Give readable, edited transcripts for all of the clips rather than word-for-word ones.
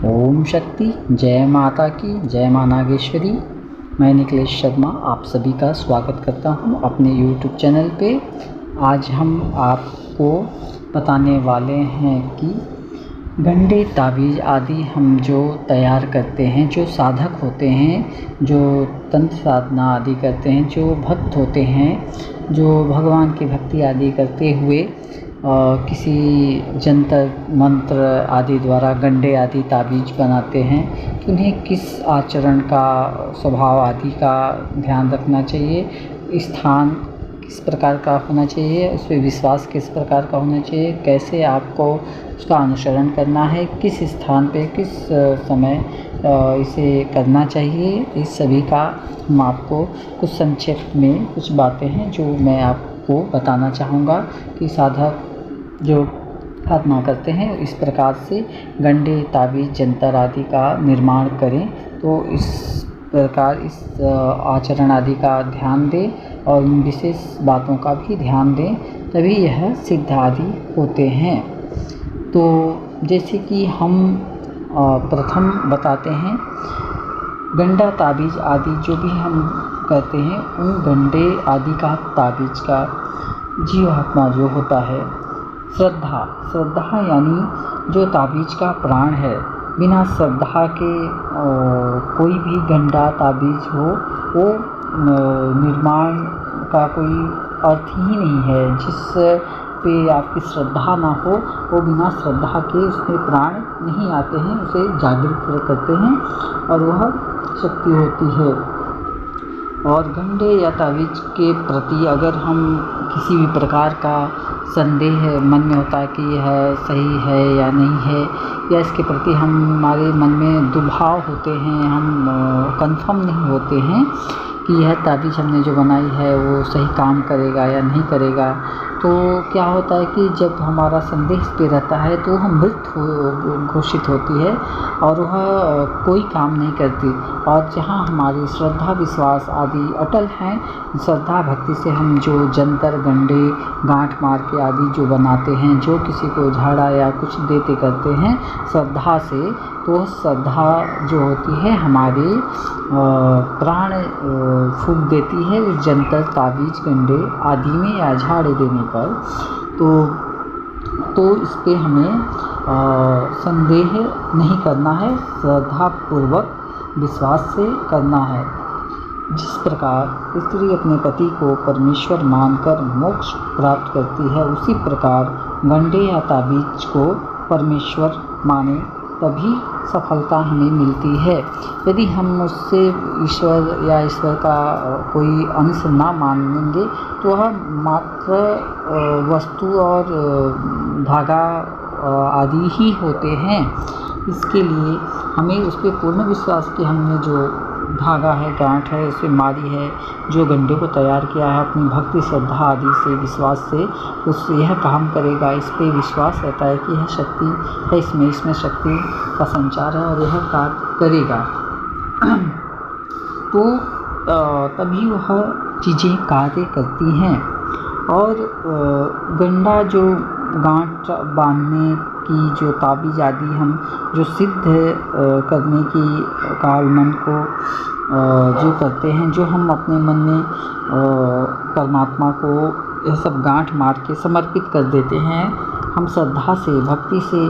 ओम शक्ति, जय माता की, जय माँ नागेश्वरी। मैं निखिलेश शर्मा आप सभी का स्वागत करता हूं अपने YouTube चैनल पे। आज हम आपको बताने वाले हैं कि गंडे, ताबीज़ आदि हम जो तैयार करते हैं, जो साधक होते हैं, जो तंत्र साधना आदि करते हैं, जो भक्त होते हैं, जो भगवान की भक्ति आदि करते हुए किसी जंतर मंत्र आदि द्वारा गंडे आदि ताबीज़ बनाते हैं तो उन्हें किस आचरण का, स्वभाव आदि का ध्यान रखना चाहिए, स्थान किस प्रकार का होना चाहिए, उस पर विश्वास किस प्रकार का होना चाहिए, कैसे आपको उसका अनुसरण करना है, किस स्थान पे किस समय इसे करना चाहिए, इस सभी का हम आपको कुछ संक्षेप में कुछ बातें हैं जो मैं आपको बताना चाहूँगा कि साधक जो साधना करते हैं इस प्रकार से गंडे, ताबीज़, जंतर आदि का निर्माण करें तो इस प्रकार इस आचरण आदि का ध्यान दें और इन विशेष बातों का भी ध्यान दें, तभी यह सिद्ध आदि होते हैं। तो जैसे कि हम प्रथम बताते हैं, गंडा, ताबीज़ आदि जो भी हम करते हैं उन गंडे आदि का, ताबीज़ का जीवात्मा जो होता है, श्रद्धा यानी जो ताबीज़ का प्राण है, बिना श्रद्धा के कोई भी गंडा ताबीज़ हो वो निर्माण का कोई अर्थ ही नहीं है। जिस पे आपकी श्रद्धा ना हो वो बिना श्रद्धा के उसमें प्राण नहीं आते हैं, उसे जागृत करते हैं और वह शक्ति होती है। और गंडे या ताबीज़ के प्रति अगर हम किसी भी प्रकार का संदेह मन में होता है कि यह सही है या नहीं है, या इसके प्रति हमारे मन में दुभाव होते हैं, हम कंफर्म नहीं होते हैं कि यह ताबीज़ हमने जो बनाई है वो सही काम करेगा या नहीं करेगा, तो क्या होता है कि जब हमारा संदेह इस पे रहता है तो वह मृत घोषित होती है और वह कोई काम नहीं करती। और जहाँ हमारी श्रद्धा, विश्वास आदि अटल हैं, श्रद्धा भक्ति से हम जो जंतर, गंडे, गांठ मार के आदि जो बनाते हैं, जो किसी को झाड़ा या कुछ देते करते हैं श्रद्धा से, तो श्रद्धा जो होती है हमारे प्राण फूंक देती है उस जंतर, ताबीज़, गंडे आदि में या झाड़े देने पर। तो इस पे हमें संदेह नहीं करना है, श्रद्धापूर्वक विश्वास से करना है। जिस प्रकार स्त्री अपने पति को परमेश्वर मानकर मोक्ष प्राप्त करती है, उसी प्रकार गंडे या ताबीज़ को परमेश्वर माने तभी सफलता हमें मिलती है। यदि हम उससे ईश्वर या ईश्वर का कोई अंश ना मानेंगे तो वह मात्र वस्तु और धागा आदि ही होते हैं। इसके लिए हमें उस पर पूर्ण विश्वास कि हमने जो धागा है, गांठ है, उसे मारी है, जो गंडे को तैयार किया है अपनी भक्ति, श्रद्धा आदि से, विश्वास से, उससे यह काम करेगा, इस पे विश्वास रहता है कि यह शक्ति है, इसमें शक्ति का संचार है और यह कार्य करेगा, तो तभी वह चीज़ें कार्य करती हैं। और गंडा जो गांठ बांधने की जो ताबीज़ आदि हम जो सिद्ध करने की काल मन को जो करते हैं, जो हम अपने मन में परमात्मा को यह सब गांठ मार के समर्पित कर देते हैं, हम श्रद्धा से, भक्ति से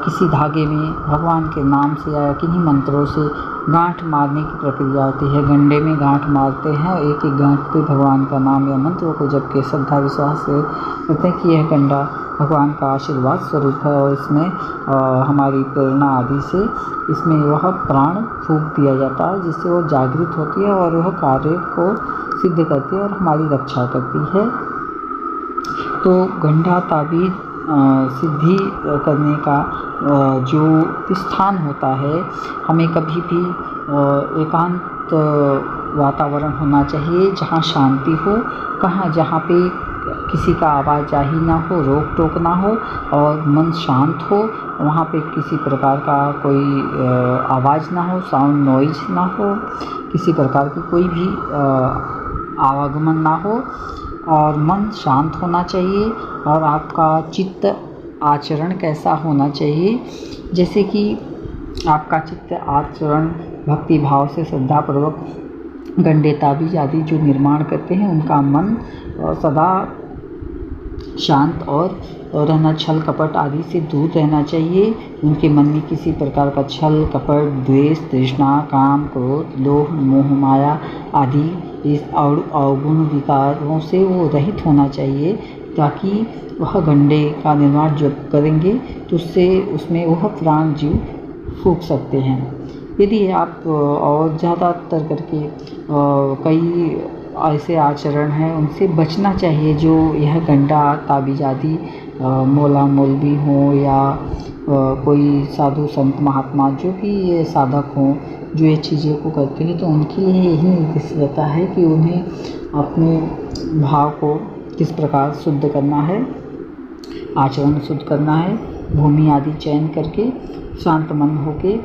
किसी धागे में भगवान के नाम से या किन्हीं मंत्रों से गांठ मारने की प्रक्रिया होती है। गंडे में गांठ मारते हैं, एक एक गांठ पे भगवान का नाम या मंत्रों को जब के श्रद्धा विश्वास से कहते हैं कि यह गंडा भगवान का आशीर्वाद स्वरूप है और इसमें हमारी प्रेरणा आदि से इसमें वह प्राण फूंक दिया जाता है, जिससे वो जागृत होती है और वह कार्य को सिद्ध करती है और हमारी रक्षा करती है। तो गंडा, ताबीज़ सिद्धि करने का जो स्थान होता है, हमें कभी भी एकांत वातावरण होना चाहिए जहाँ शांति हो, जहाँ पे किसी का आवाजाही ना हो, रोक टोक ना हो और मन शांत हो, वहाँ पे किसी प्रकार का कोई आवाज़ ना हो, साउंड नॉइज ना हो, किसी प्रकार की कोई भी आवागमन ना हो और मन शांत होना चाहिए। और आपका चित्त आचरण कैसा होना चाहिए, जैसे कि आपका चित्त आचरण भक्ति भाव से श्रद्धापूर्वक गंडे ताबीज आदि जो निर्माण करते हैं उनका मन सदा शांत और रहना, छल कपट आदि से दूर रहना चाहिए। उनके मन में किसी प्रकार का छल कपट, द्वेष, तृष्णा, काम, क्रोध, लोभ, मोह, माया आदि इस अवगुण विकारों से वो रहित होना चाहिए, ताकि वह गंडे का निर्माण जब करेंगे तो उससे उसमें वह प्राण जीव फूंक सकते हैं। यदि आप और ज़्यादातर करके कई ऐसे आचरण हैं उनसे बचना चाहिए जो यह गंडा ताबीज आदि मौला मौलवी हों या कोई साधु संत महात्मा जो भी ये साधक हों जो ये चीज़ों को करते हैं, तो उनके लिए यही निर्देश रहता है कि उन्हें अपने भाव को किस प्रकार शुद्ध करना है, आचरण शुद्ध करना है, भूमि आदि चयन करके शांत मन होके,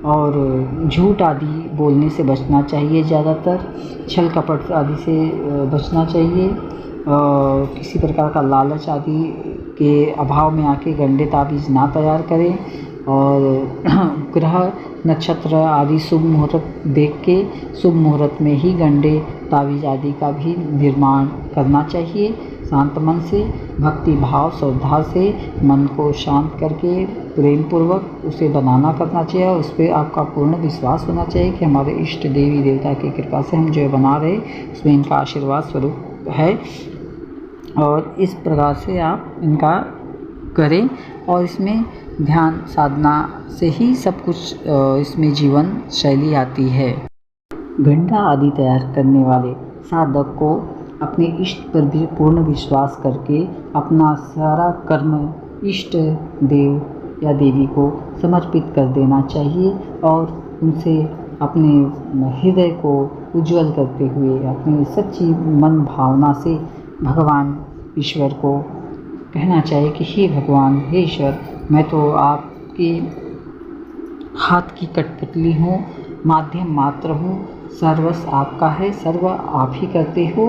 और झूठ आदि बोलने से बचना चाहिए, ज़्यादातर छल कपट आदि से बचना चाहिए, किसी प्रकार का लालच आदि के अभाव में आके गंडे ताबीज़ ना तैयार करें, और ग्रह नक्षत्र आदि शुभ मुहूर्त देख के शुभ मुहूर्त में ही गंडे ताबीज़ आदि का भी निर्माण करना चाहिए। शांत मन से, भक्ति भाव श्रद्धा से मन को शांत करके प्रेम पूर्वक उसे बनाना करना चाहिए, और उस पर आपका पूर्ण विश्वास होना चाहिए कि हमारे इष्ट देवी देवता की कृपा से हम जो बना रहे उसमें इनका आशीर्वाद स्वरूप है, और इस प्रकार से आप इनका करें। और इसमें ध्यान साधना से ही सब कुछ इसमें जीवन शैली आती है। गंडा आदि तैयार करने वाले साधक को अपने इष्ट पर भी पूर्ण विश्वास करके अपना सारा कर्म इष्ट देव या देवी को समर्पित कर देना चाहिए, और उनसे अपने हृदय को उज्जवल करते हुए अपनी सच्ची मन भावना से भगवान ईश्वर को कहना चाहिए कि हे भगवान, हे ईश्वर, मैं तो आपके हाथ की कठपुतली हूँ, माध्यम मात्र हूँ, सर्वस्व आपका है, सर्व आप ही करते हो,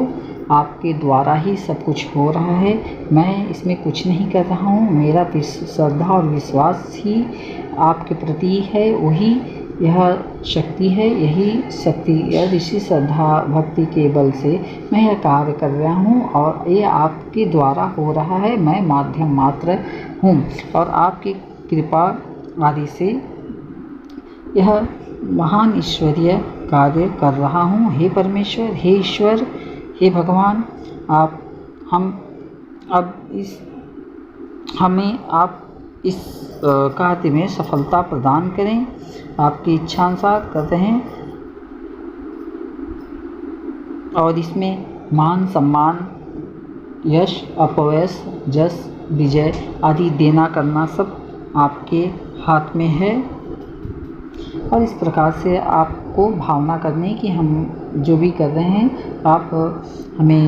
आपके द्वारा ही सब कुछ हो रहा है, मैं इसमें कुछ नहीं कर रहा हूँ, मेरा श्रद्धा और विश्वास ही आपके प्रति है, वही यह शक्ति है, यही शक्ति या ऋषि श्रद्धा भक्ति के बल से मैं यह कार्य कर रहा हूँ, और ये आपके द्वारा हो रहा है, मैं माध्यम मात्र हूँ, और आपकी कृपा आदि से यह महान ईश्वरीय कार्य कर रहा हूँ। हे परमेश्वर, हे ईश्वर, हे भगवान, हमें आप इस कार्य में सफलता प्रदान करें, आपकी इच्छा अनुसार करते हैं, और इसमें मान सम्मान, यश अपयश, जस विजय आदि देना करना सब आपके हाथ में है। और इस प्रकार से आपको भावना करनी कि हम जो भी कर रहे हैं आप हमें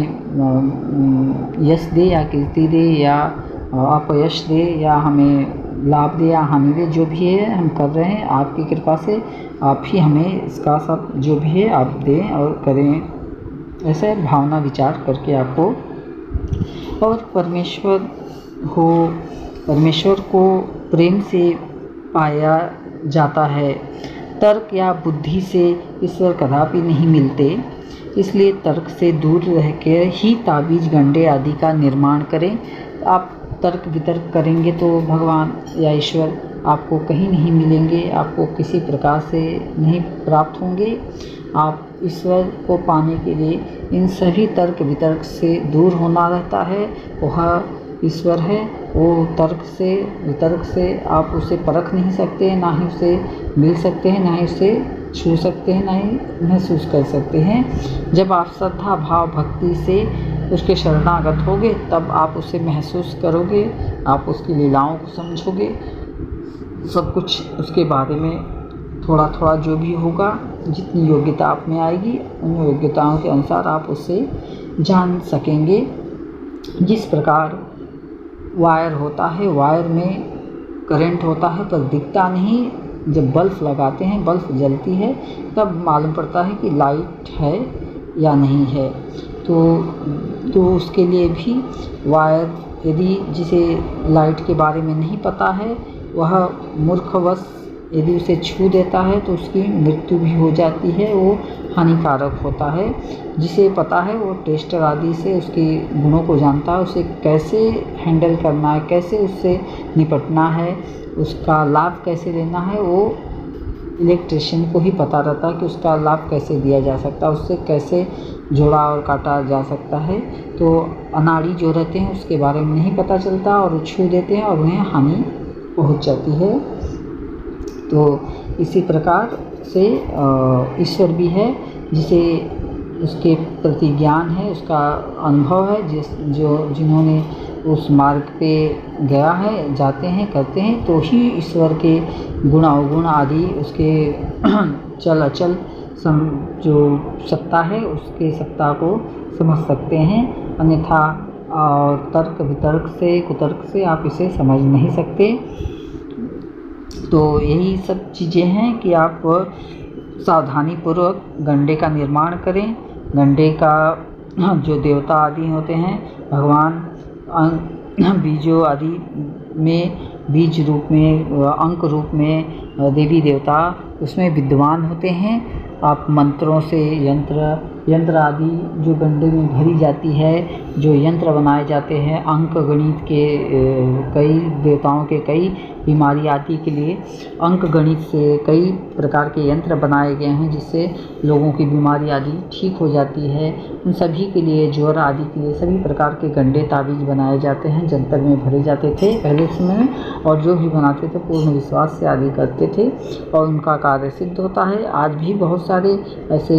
यश दे या कीर्ति दे या अपयश दे या हमें लाभ दे या हानि दे, जो भी है हम कर रहे हैं आपकी कृपा से, आप ही हमें इसका सब जो भी है आप दें और करें। ऐसे भावना विचार करके आपको, और परमेश्वर को प्रेम से पाया जाता है, तर्क या बुद्धि से ईश्वर कदापि नहीं मिलते, इसलिए तर्क से दूर रहकर ही ताबीज गंडे आदि का निर्माण करें। आप तर्क वितर्क करेंगे तो भगवान या ईश्वर आपको कहीं नहीं मिलेंगे, आपको किसी प्रकार से नहीं प्राप्त होंगे। आप ईश्वर को पाने के लिए इन सभी तर्क वितर्क से दूर होना रहता है। वह ईश्वर है, वो तर्क से वितर्क से आप उसे परख नहीं सकते, ना ही उसे मिल सकते हैं, ना ही उसे छू सकते हैं, ना ही महसूस कर सकते हैं। जब आप श्रद्धा भाव भक्ति से उसके शरणागत होगे तब आप उसे महसूस करोगे, आप उसकी लीलाओं को समझोगे, सब कुछ उसके बारे में थोड़ा थोड़ा जो भी होगा, जितनी योग्यता आप में आएगी उन योग्यताओं के अनुसार आप उसे जान सकेंगे। जिस प्रकार वायर होता है, वायर में करंट होता है पर दिखता नहीं, जब बल्ब लगाते हैं बल्ब जलती है तब मालूम पड़ता है कि लाइट है या नहीं है। तो उसके लिए भी वायर, यदि जिसे लाइट के बारे में नहीं पता है वह मूर्खवश यदि उसे छू देता है तो उसकी मृत्यु भी हो जाती है, वो हानिकारक होता है। जिसे पता है वो टेस्टर आदि से उसके गुणों को जानता है, उसे कैसे हैंडल करना है, कैसे उससे निपटना है, उसका लाभ कैसे लेना है, वो इलेक्ट्रिशियन को ही पता रहता है कि उसका लाभ कैसे दिया जा सकता है, उससे कैसे जोड़ा और काटा जा सकता है। तो अनाड़ी जो रहते हैं उसके बारे में नहीं पता चलता और छू देते हैं और उन्हें हानि पहुंच जाती है। तो इसी प्रकार से ईश्वर भी है, जिसे उसके प्रति ज्ञान है, उसका अनुभव है, जिन्होंने उस मार्ग पे गया है, जाते हैं, करते हैं, तो ही ईश्वर के गुण अवगुण आदि उसके चल अचल जो सत्ता है उसके सत्ता को समझ सकते हैं। अन्यथा तर्क वितर्क से कुतर्क से आप इसे समझ नहीं सकते। तो यही सब चीज़ें हैं कि आप सावधानीपूर्वक गंडे का निर्माण करें। गंडे का जो देवता आदि होते हैं, भगवान बीजों आदि में, बीज रूप में, अंक रूप में देवी देवता उसमें विद्वान होते हैं। आप मंत्रों से यंत्र आदि जो गंडे में भरी जाती है, जो यंत्र बनाए जाते हैं, अंक गणित के कई देवताओं के कई बीमारी आदि के लिए अंक गणित से कई प्रकार के यंत्र बनाए गए हैं, जिससे लोगों की बीमारी आदि ठीक हो जाती है। उन सभी के लिए, ज्वर आदि के लिए सभी प्रकार के गंडे ताबीज़ बनाए जाते हैं, जंतर में भरे जाते थे पहले समय में, और जो भी बनाते थे पूर्ण विश्वास से आदि करते थे और उनका कार्य सिद्ध होता है। आज भी बहुत सारे ऐसे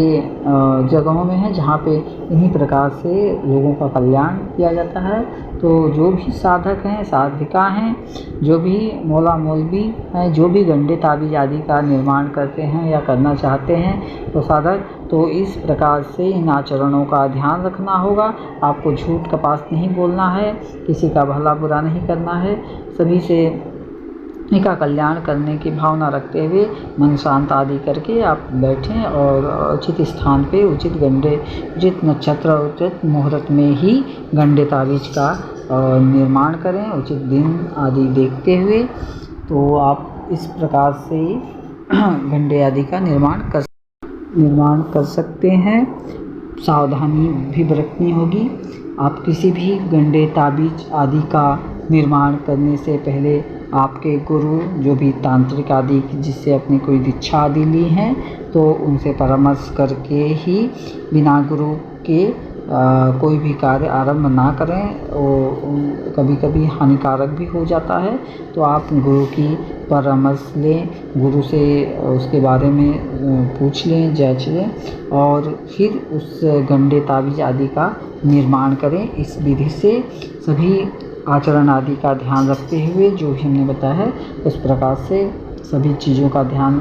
जगहों में हैं जहाँ पे इन्हीं प्रकार से लोगों का कल्याण किया जाता है। तो जो भी साधक हैं, साधिका हैं, जो भी मौला मौलवी हैं, जो भी गंडे ताबीज़ आदि का निर्माण करते हैं या करना चाहते हैं, तो साधक तो इस प्रकार से इन आचरणों का ध्यान रखना होगा। आपको झूठ कपास नहीं बोलना है, किसी का भला बुरा नहीं करना है, सभी से इनका कल्याण करने की भावना रखते हुए मन शांत आदि करके आप बैठें और उचित स्थान पे उचित गंडे, उचित नक्षत्र, उचित मुहूर्त में ही गंडे ताबीज़ का निर्माण करें, उचित दिन आदि देखते हुए। तो आप इस प्रकार से गंडे आदि का निर्माण कर सकते हैं। सावधानी भी बरतनी होगी। आप किसी भी गंडे ताबीज़ आदि का निर्माण करने से पहले आपके गुरु, जो भी तांत्रिक आदि जिससे अपनी कोई दीक्षा आदि ली हैं, तो उनसे परामर्श करके ही, बिना गुरु के कोई भी कार्य आरंभ ना करें। और कभी कभी हानिकारक भी हो जाता है, तो आप गुरु की परामर्श लें, गुरु से उसके बारे में पूछ लें, जांच लें और फिर उस गंडे ताबीज़ आदि का निर्माण करें। इस विधि से सभी आचरण आदि का ध्यान रखते हुए, जो भी हमने बताया है उस प्रकार से सभी चीज़ों का ध्यान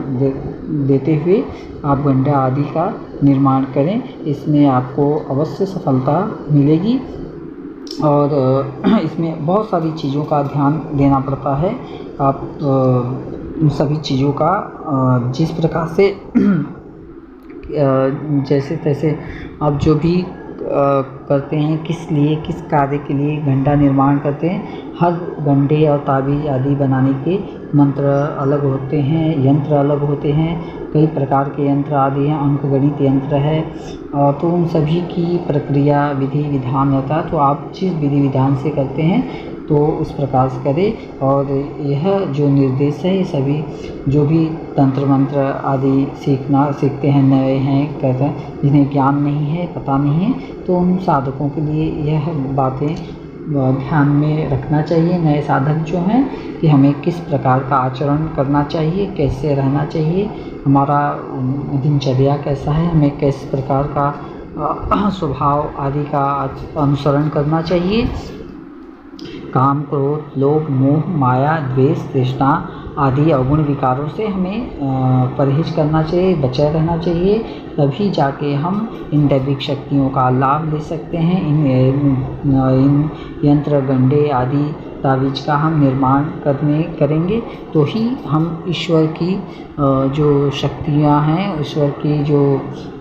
देते हुए आप गंडा आदि का निर्माण करें। इसमें आपको अवश्य सफलता मिलेगी। और इसमें बहुत सारी चीज़ों का ध्यान देना पड़ता है। आप उन सभी चीज़ों का जिस प्रकार से जैसे तैसे आप जो भी करते हैं, किस लिए, किस कार्य के लिए गंडा निर्माण करते हैं, हर गंडे और ताबीज़ आदि बनाने के मंत्र अलग होते हैं, यंत्र अलग होते हैं, कई प्रकार के यंत्र आदि हैं, अंक गणित यंत्र है। तो उन सभी की प्रक्रिया, विधि विधान रहता है। तो आप जिस विधि विधान से करते हैं तो उस प्रकार से करें। और यह जो निर्देश है, ये सभी जो भी तंत्र मंत्र आदि सीखते हैं, नए हैं, कहते हैं, जिन्हें ज्ञान नहीं है, पता नहीं है, तो उन साधकों के लिए यह बातें ध्यान में रखना चाहिए। नए साधक जो हैं कि हमें किस प्रकार का आचरण करना चाहिए, कैसे रहना चाहिए, हमारा दिनचर्या कैसा है, हमें किस प्रकार का स्वभाव आदि का अनुसरण करना चाहिए। काम, क्रोध, लोभ, मोह, माया, द्वेष, तृष्णा आदि अवगुण विकारों से हमें परहेज करना चाहिए, बचा रहना चाहिए। तभी जाके हम इन दैविक शक्तियों का लाभ ले सकते हैं। इन यंत्र, गंडे आदि ताबीज़ का हम निर्माण करेंगे तो ही हम ईश्वर की जो शक्तियाँ हैं, ईश्वर की जो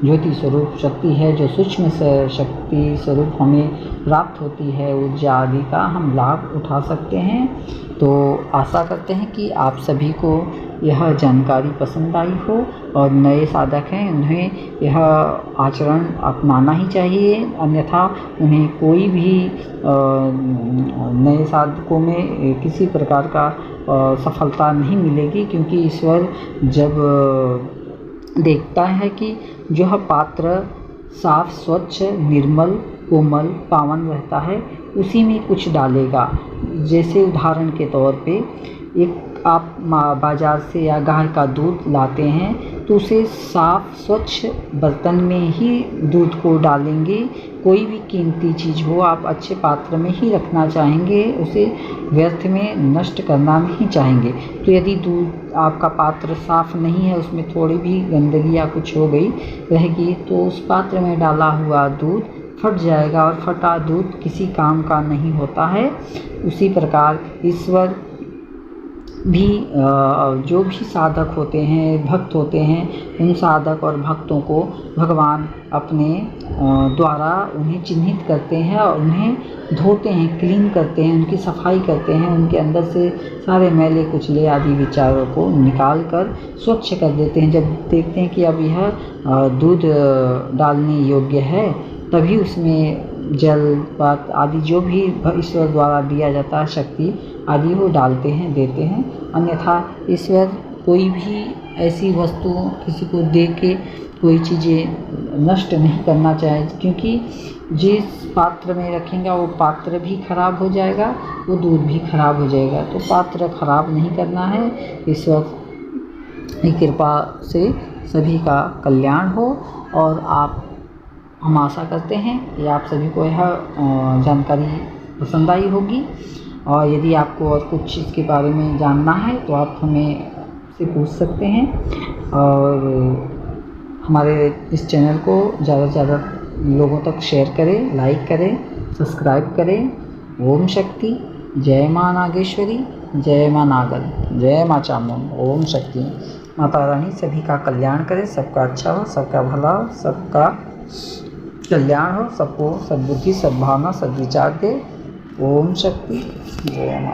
ज्योति स्वरूप शक्ति है, जो सूक्ष्म शक्ति स्वरूप हमें प्राप्त होती है, ऊर्जा आदि का हम लाभ उठा सकते हैं। तो आशा करते हैं कि आप सभी को यह जानकारी पसंद आई हो और नए साधक हैं उन्हें यह आचरण अपनाना ही चाहिए, अन्यथा उन्हें कोई भी नए साधकों में किसी प्रकार का सफलता नहीं मिलेगी, क्योंकि ईश्वर जब देखता है कि जो पात्र साफ, स्वच्छ, निर्मल, कोमल, पावन रहता है उसी में कुछ डालेगा। जैसे उदाहरण के तौर पे एक आप बाज़ार से या गाय का दूध लाते हैं तो उसे साफ स्वच्छ बर्तन में ही दूध को डालेंगे। कोई भी कीमती चीज़ हो आप अच्छे पात्र में ही रखना चाहेंगे, उसे व्यर्थ में नष्ट करना नहीं चाहेंगे। तो यदि दूध आपका पात्र साफ़ नहीं है, उसमें थोड़ी भी गंदगी या कुछ हो गई रहेगी, तो उस पात्र में डाला हुआ दूध फट जाएगा और फटा दूध किसी काम का नहीं होता है। उसी प्रकार ईश्वर भी जो भी साधक होते हैं, भक्त होते हैं, उन साधक और भक्तों को भगवान अपने द्वारा उन्हें चिन्हित करते हैं और उन्हें धोते हैं, क्लीन करते हैं, उनकी सफाई करते हैं, उनके अंदर से सारे मैले कुचले आदि विचारों को निकाल कर स्वच्छ कर देते हैं। जब देखते हैं कि अब यह दूध डालने योग्य है, तभी उसमें जल पात आदि जो भी ईश्वर द्वारा दिया जाता है, शक्ति आदि वो डालते हैं, देते हैं। अन्यथा ईश्वर कोई भी ऐसी वस्तु किसी को दे के कोई चीज़ें नष्ट नहीं करना चाहे, क्योंकि जिस पात्र में रखेंगे वो पात्र भी खराब हो जाएगा, वो दूध भी खराब हो जाएगा। तो पात्र खराब नहीं करना है। ईश्वर की कृपा से सभी का कल्याण हो और हम आशा करते हैं कि आप सभी को यह जानकारी पसंद आई होगी। और यदि आपको और कुछ इसके बारे में जानना है तो आप हमें से पूछ सकते हैं और हमारे इस चैनल को ज़्यादा से ज़्यादा लोगों तक शेयर करें, लाइक करें, सब्सक्राइब करें। ओम शक्ति। जय माँ नागेश्वरी, जय माँ नागल, जय माँ चामुंड। ओम शक्ति। माता रानी सभी का कल्याण करे, सबका अच्छा हो, सबका भला हो, सबका कल्याण हो, सबको सद्बुद्धि, सद्भावना, सद्विचार दे। ओम शक्ति। जय माता।